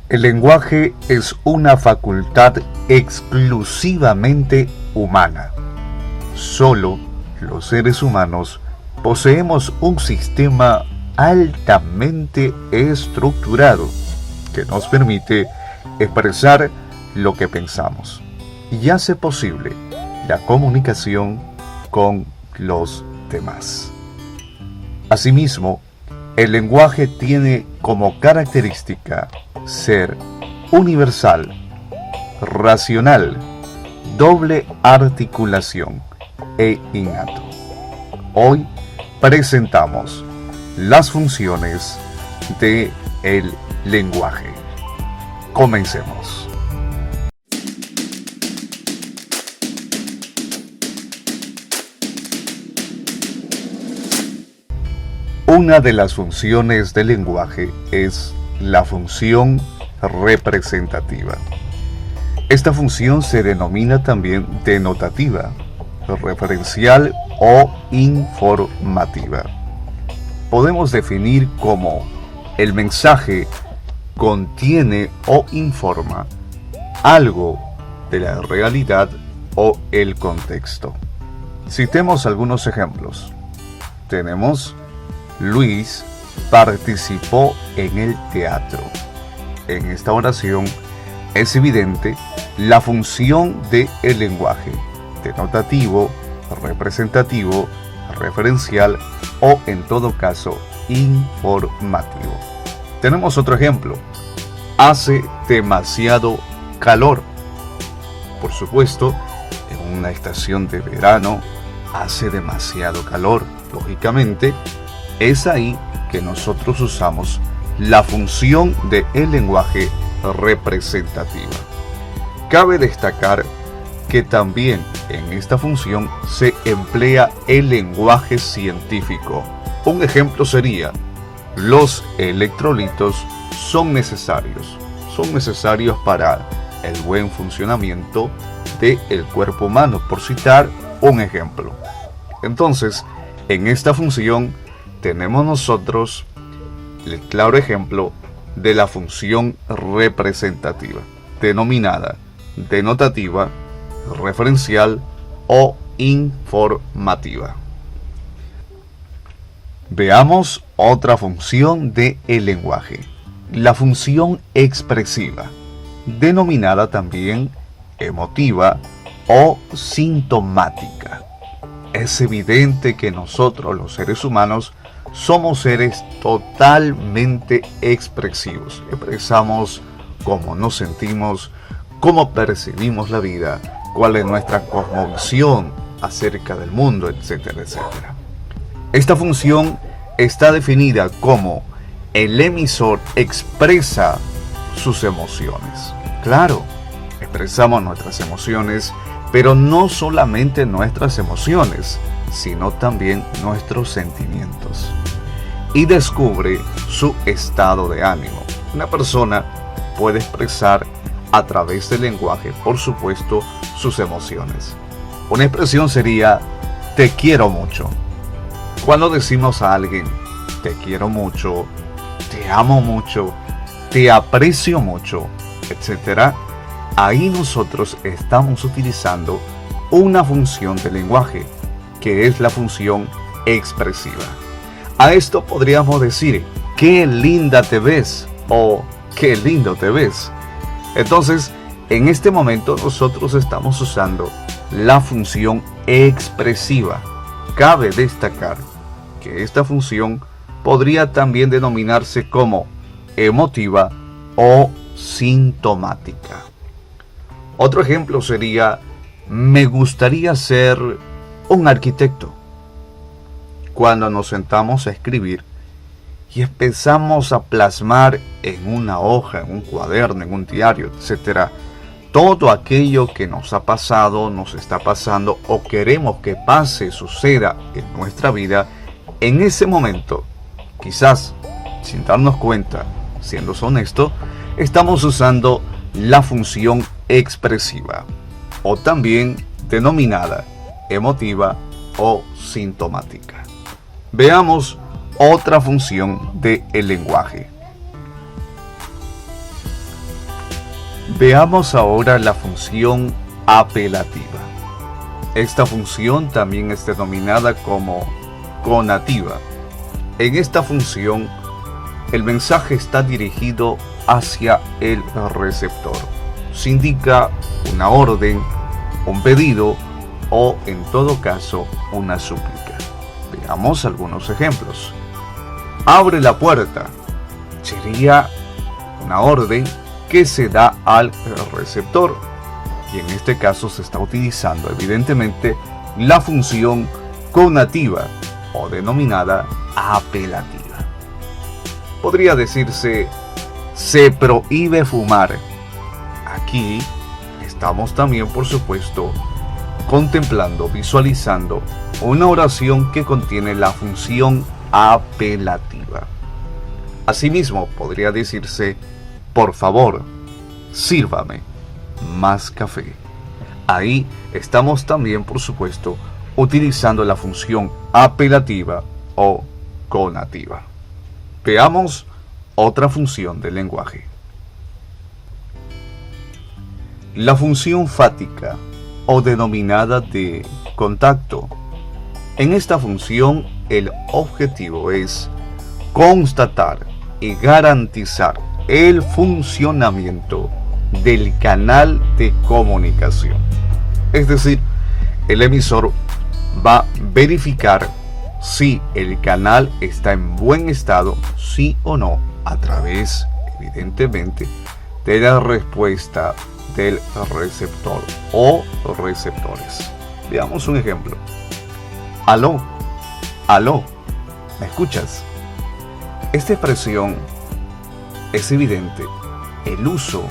El lenguaje es una facultad exclusivamente humana. Solo los seres humanos poseemos un sistema altamente estructurado que nos permite expresar lo que pensamos y hace posible la comunicación con los demás. Asimismo, el lenguaje tiene como característica ser universal, racional, doble articulación e innato. Hoy presentamos las funciones del lenguaje. Comencemos. Una de las funciones del lenguaje es la función representativa. Esta función se denomina también denotativa, referencial o informativa. Podemos definir como el mensaje contiene o informa algo de la realidad o el contexto. Citemos algunos ejemplos. Tenemos: Luis participó en el teatro. En esta oración es evidente la función del lenguaje denotativo, representativo, referencial o, en todo caso, informativo. Tenemos otro ejemplo: hace demasiado calor. Por supuesto, en una estación de verano hace demasiado calor. Lógicamente, es ahí que nosotros usamos la función del lenguaje representativa. Cabe destacar que también en esta función se emplea el lenguaje científico. Un ejemplo sería: los electrolitos son necesarios para el buen funcionamiento del cuerpo humano, por citar un ejemplo. Entonces, en esta función tenemos nosotros el claro ejemplo de la función representativa, denominada denotativa, referencial o informativa. Veamos otra función del lenguaje, la función expresiva, denominada también emotiva o sintomática. Es evidente que nosotros, los seres humanos, somos seres totalmente expresivos. Expresamos cómo nos sentimos, cómo percibimos la vida, cuál es nuestra cosmovisión acerca del mundo, etcétera, etcétera. Esta función está definida como el emisor expresa sus emociones. Claro, expresamos nuestras emociones, pero no solamente nuestras emociones, sino también nuestros sentimientos. Y descubre su estado de ánimo. Una persona puede expresar a través del lenguaje, por supuesto, sus emociones. Una expresión sería: te quiero mucho. Cuando decimos a alguien te quiero mucho, te amo mucho, te aprecio mucho, etc., ahí nosotros estamos utilizando una función del lenguaje, que es la función expresiva. A esto podríamos decir: qué linda te ves, o qué lindo te ves. Entonces, en este momento nosotros estamos usando la función expresiva. Cabe destacar que esta función podría también denominarse como emotiva o sintomática. Otro ejemplo sería: me gustaría ser un arquitecto. Cuando nos sentamos a escribir y empezamos a plasmar en una hoja, en un cuaderno, en un diario, etc., todo aquello que nos ha pasado, nos está pasando o queremos que pase, suceda en nuestra vida, en ese momento, quizás sin darnos cuenta, siendo honesto, estamos usando la función expresiva, o también denominada emotiva o sintomática. Veamos otra función del lenguaje. Veamos ahora la función apelativa. Esta función también es denominada como conativa. En esta función, el mensaje está dirigido hacia el receptor. Se indica una orden, un pedido o, en todo caso, una súplica. Veamos algunos ejemplos. Abre la puerta. Sería una orden que se da al receptor. Y en este caso se está utilizando evidentemente la función conativa o denominada apelativa. Podría decirse, se prohíbe fumar. Aquí estamos también, por supuesto, contemplando, visualizando una oración que contiene la función apelativa. Asimismo, podría decirse, por favor, sírvame más café. Ahí estamos también, por supuesto, utilizando la función apelativa o conativa. Veamos otra función del lenguaje. La función fática o denominada de contacto. En esta función, el objetivo es constatar y garantizar el funcionamiento del canal de comunicación. Es decir, el emisor va a verificar si el canal está en buen estado, sí o no, a través, evidentemente, de la respuesta del receptor o receptores. Veamos un ejemplo. Aló, aló, ¿me escuchas? Esta expresión es evidente el uso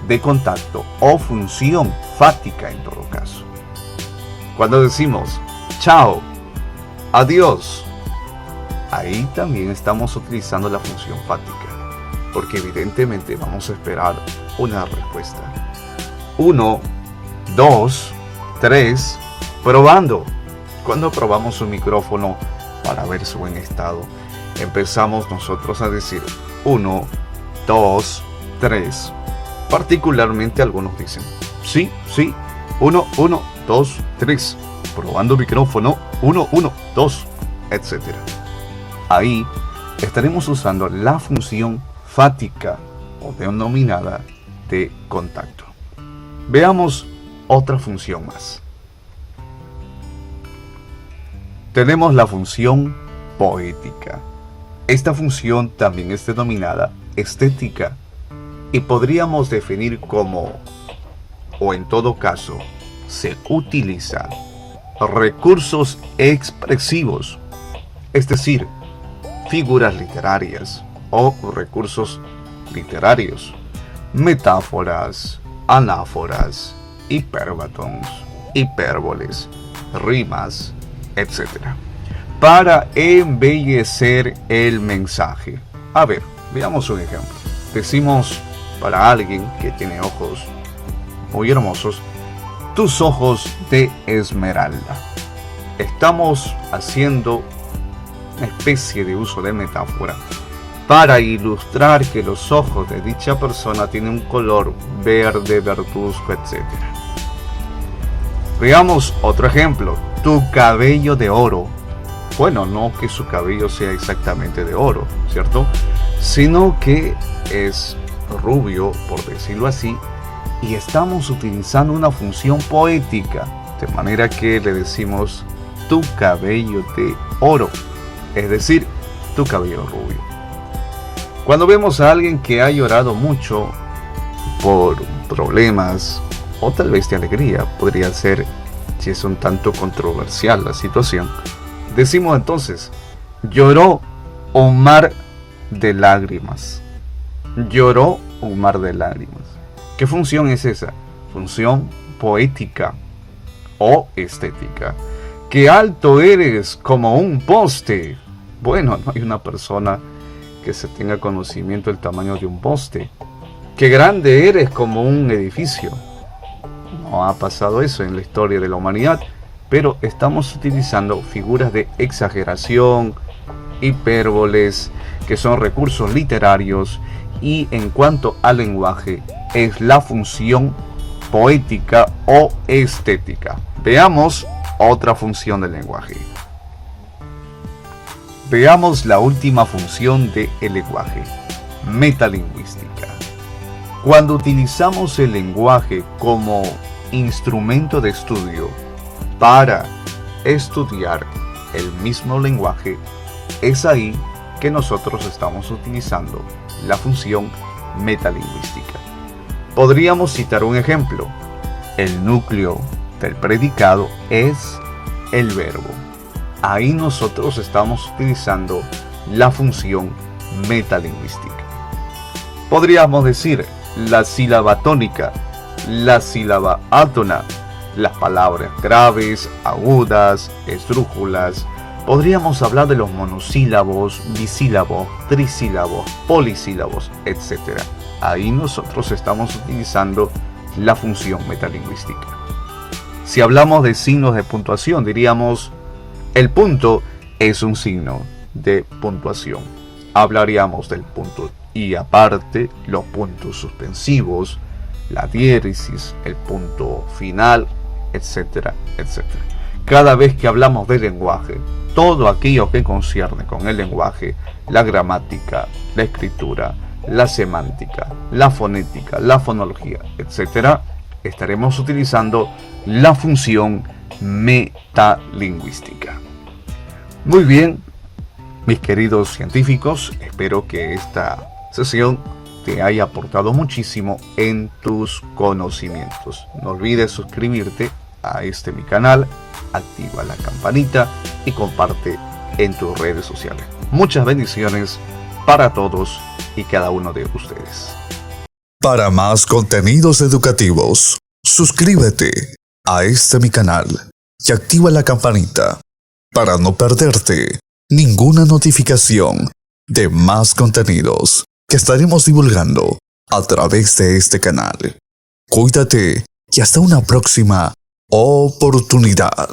de contacto o función fática en todo caso. Cuando decimos chao, adiós, ahí también estamos utilizando la función fática, porque evidentemente vamos a esperar una respuesta. 1, 2, 3, probando. Cuando probamos un micrófono para ver su buen estado, empezamos nosotros a decir 1, 2, 3. Particularmente algunos dicen sí, sí, 1, 1, 2, 3. Probando micrófono, 1, 1, 2, etc. Ahí estaremos usando la función fática o denominada de contacto. Veamos otra función más. Tenemos la función poética. Esta función también es denominada estética y podríamos definir como, o en todo caso, se utiliza recursos expresivos, es decir, figuras literarias o recursos literarios, metáforas, anáforas, hipérbatons, hipérboles, rimas, etc., para embellecer el mensaje. A ver, veamos un ejemplo. Decimos para alguien que tiene ojos muy hermosos, tus ojos de esmeralda. Estamos haciendo una especie de uso de metáfora para ilustrar que los ojos de dicha persona tienen un color verde, verduzco, etc. Veamos otro ejemplo. Tu cabello de oro. Bueno, no que su cabello sea exactamente de oro, ¿cierto? Sino que es rubio, por decirlo así, y estamos utilizando una función poética, de manera que le decimos tu cabello de oro, es decir, tu cabello rubio. Cuando vemos a alguien que ha llorado mucho por problemas o tal vez de alegría, podría ser, si es un tanto controversial la situación, decimos entonces, lloró un mar de lágrimas. Lloró un mar de lágrimas. ¿Qué función es esa? Función poética o estética. ¡Qué alto eres como un poste! Bueno, no hay una persona que se tenga conocimiento del tamaño de un poste. ¡Qué grande eres como un edificio! No ha pasado eso en la historia de la humanidad, pero estamos utilizando figuras de exageración, hipérboles, que son recursos literarios y en cuanto al lenguaje es la función poética o estética. Veamos otra función del lenguaje. Veamos la última función del lenguaje, metalingüística. Cuando utilizamos el lenguaje como instrumento de estudio para estudiar el mismo lenguaje, es ahí que nosotros estamos utilizando la función metalingüística. Podríamos citar un ejemplo. El núcleo del predicado es el verbo. Ahí nosotros estamos utilizando la función metalingüística. Podríamos decir la sílaba tónica, la sílaba átona, las palabras graves, agudas, esdrújulas. Podríamos hablar de los monosílabos, bisílabos, trisílabos, polisílabos, etc. Ahí nosotros estamos utilizando la función metalingüística. Si hablamos de signos de puntuación, diríamos el punto es un signo de puntuación. Hablaríamos del punto y aparte, los puntos suspensivos, la diéresis, el punto final, etcétera, etcétera. Cada vez que hablamos de lenguaje, todo aquello que concierne con el lenguaje, la gramática, la escritura, la semántica, la fonética, la fonología, etcétera, estaremos utilizando la función metalingüística. Muy bien, mis queridos científicos, espero que esta sesión te haya aportado muchísimo en tus conocimientos. No olvides suscribirte a mi canal, activa la campanita y comparte en tus redes sociales. Muchas bendiciones para todos y cada uno de ustedes. Para más contenidos educativos, suscríbete a mi canal y activa la campanita para no perderte ninguna notificación de más contenidos que estaremos divulgando a través de este canal. Cuídate y hasta una próxima oportunidad.